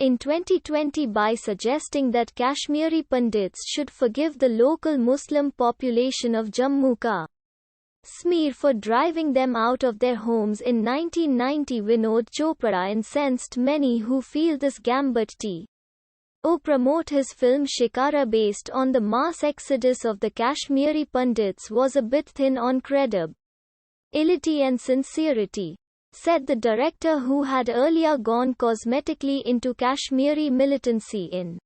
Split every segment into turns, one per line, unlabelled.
in 2020 by suggesting that Kashmiri Pandits should forgive the local Muslim population of Jammu Kashmir for driving them out of their homes in 1990. Vinod Chopra incensed many who feel this gambit to promote his film Shikara based on the mass exodus of the Kashmiri Pandits was a bit thin on credibility and sincerity, said the director, who had earlier gone cosmetically into Kashmiri militancy in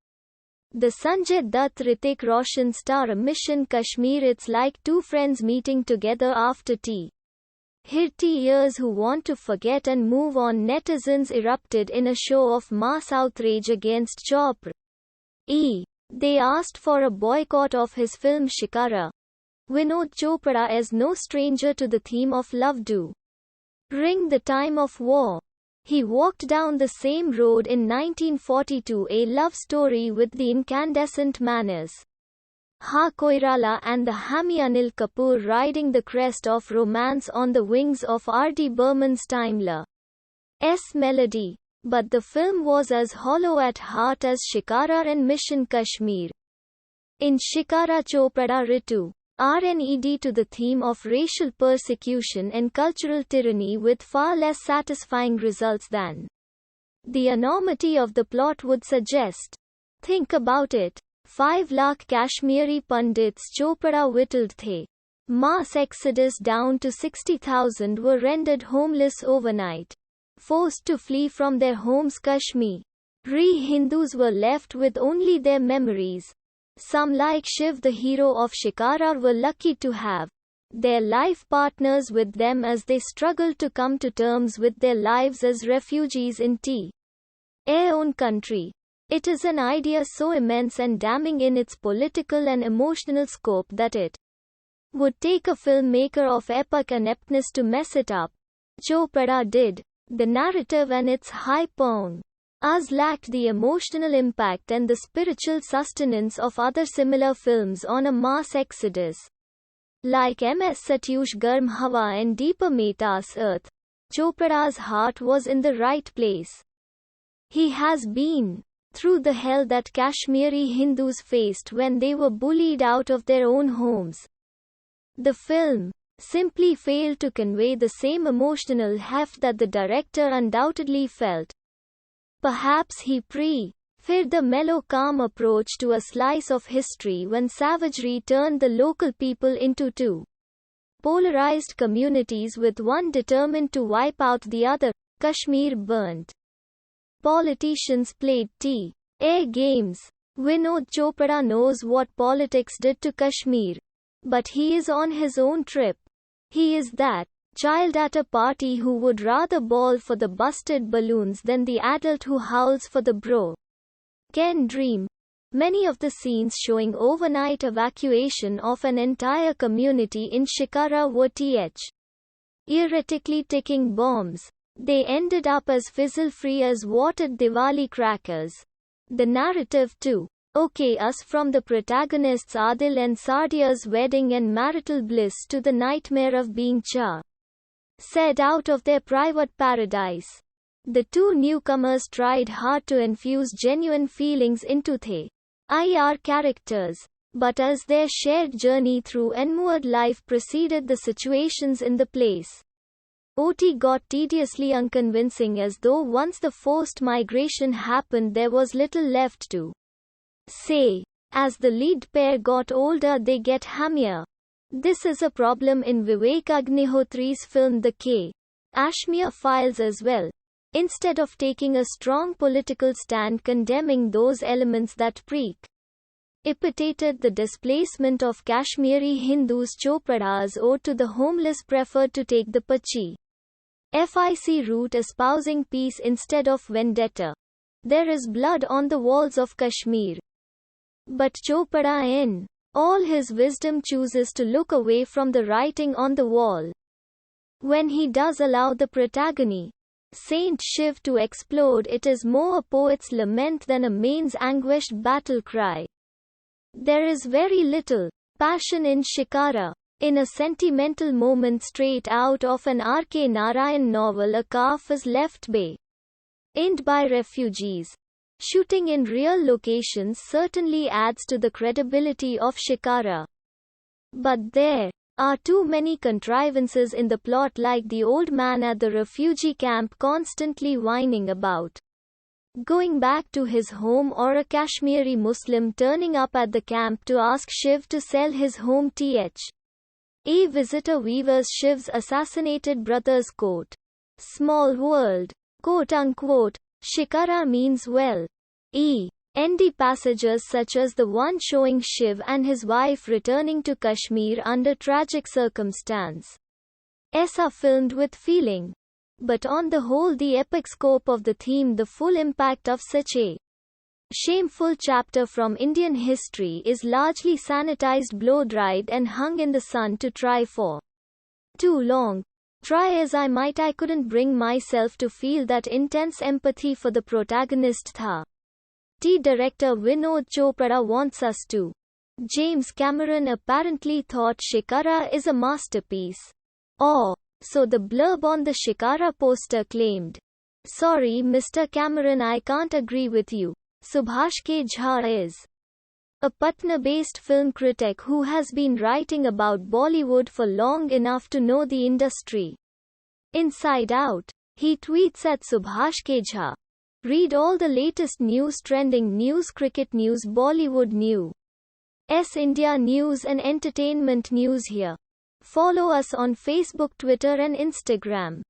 the Sanjay Dutt Hrithik Roshan star Mission Kashmir. It's like two friends meeting together after 30 years who want to forget and move on. Netizens erupted in a show of mass outrage against Chopra. They asked for a boycott of his film Shikara. Vinod Chopra is no stranger to the theme of love during the time of war. He walked down the same road in 1942, a love story with the incandescent Manas Ha Koirala and the hammy Anil Kapoor riding the crest of romance on the wings of R.D. Burman's timeless melody. But the film was as hollow at heart as Shikara and Mission Kashmir. In Shikara, Chopra returned to the theme of racial persecution and cultural tyranny with far less satisfying results than the enormity of the plot would suggest. Think about it. 5 lakh Kashmiri Pandits Chopra whittled the mass exodus down to 60,000 were rendered homeless overnight, forced to flee from their homes. Kashmiri Hindus were left with only their memories. Some, like Shiv, the hero of Shikara, were lucky to have their life partners with them as they struggled to come to terms with their lives as refugees in their own country. It is an idea so immense and damning in its political and emotional scope that it would take a filmmaker of epic ineptness to mess it up. Chopra did. The narrative and its high pone lacked the emotional impact and the spiritual sustenance of other similar films on a mass exodus. Like M.S. Satyush Garm Hawa and Deepa Mehta's Earth, Chopra's heart was in the right place. He has been through the hell that Kashmiri Hindus faced when they were bullied out of their own homes. The film simply failed to convey the same emotional heft that the director undoubtedly felt. Perhaps he preferred the mellow, calm approach to a slice of history when savagery turned the local people into two polarized communities with one determined to wipe out the other. Kashmir burnt. Politicians played air games. Vinod Chopra knows what politics did to Kashmir. But he is on his own trip. He is that child at a party who would rather bawl for the busted balloons than the adult who howls for the broken dream. Many of the scenes showing overnight evacuation of an entire community in Shikara were erratically ticking bombs. They ended up as fizzle-free as watered Diwali crackers. The narrative too. Us from the protagonists Adil and Sadia's wedding and marital bliss to the nightmare of being said out of their private paradise. The two newcomers tried hard to infuse genuine feelings into their characters, but as their shared journey through inward life preceded the situations in the place, it got tediously unconvincing, as though once the forced migration happened there was little left to say. As the lead pair got older they get hammier. This is a problem in Vivek Agnihotri's film The Kashmir Files as well. Instead of taking a strong political stand condemning those elements that precipitated the displacement of Kashmiri Hindus, Chopra's ode to the homeless preferred to take the Pacific route, espousing peace instead of vendetta. There is blood on the walls of Kashmir. But Chopra, in all his wisdom, chooses to look away from the writing on the wall. When he does allow the protagonist, Saint Shiv, to explode, it is more a poet's lament than a man's anguished battle cry. There is very little passion in Shikara. In a sentimental moment straight out of an R.K. Narayan novel, a calf is left behind by refugees. Shooting in real locations certainly adds to the credibility of Shikara. But there are too many contrivances in the plot, like the old man at the refugee camp constantly whining about going back to his home, or a Kashmiri Muslim turning up at the camp to ask Shiv to sell his home. A visitor weavers Shiv's assassinated brother's coat. Small world, quote unquote. Shikara means well. End passages such as the one showing Shiv and his wife returning to Kashmir under tragic circumstances are filmed with feeling. But on the whole, the epic scope of the theme, the full impact of such a shameful chapter from Indian history, is largely sanitized, blow-dried and hung in the sun to dry for too long. Try as I might, I couldn't bring myself to feel that intense empathy for the protagonist. Director Vinod Chopras wants us to. James Cameron apparently thought Shikara is a masterpiece. Or so the blurb on the Shikara poster claimed. Sorry Mr. Cameron, I can't agree with you. Subhash K. Jha is a Patna-based film critic who has been writing about Bollywood for long enough to know the industry inside out. He tweets at Subhash K. Jha. Read all the latest news, trending news, cricket news, Bollywood news, India news and entertainment news here. Follow us on Facebook, Twitter and Instagram.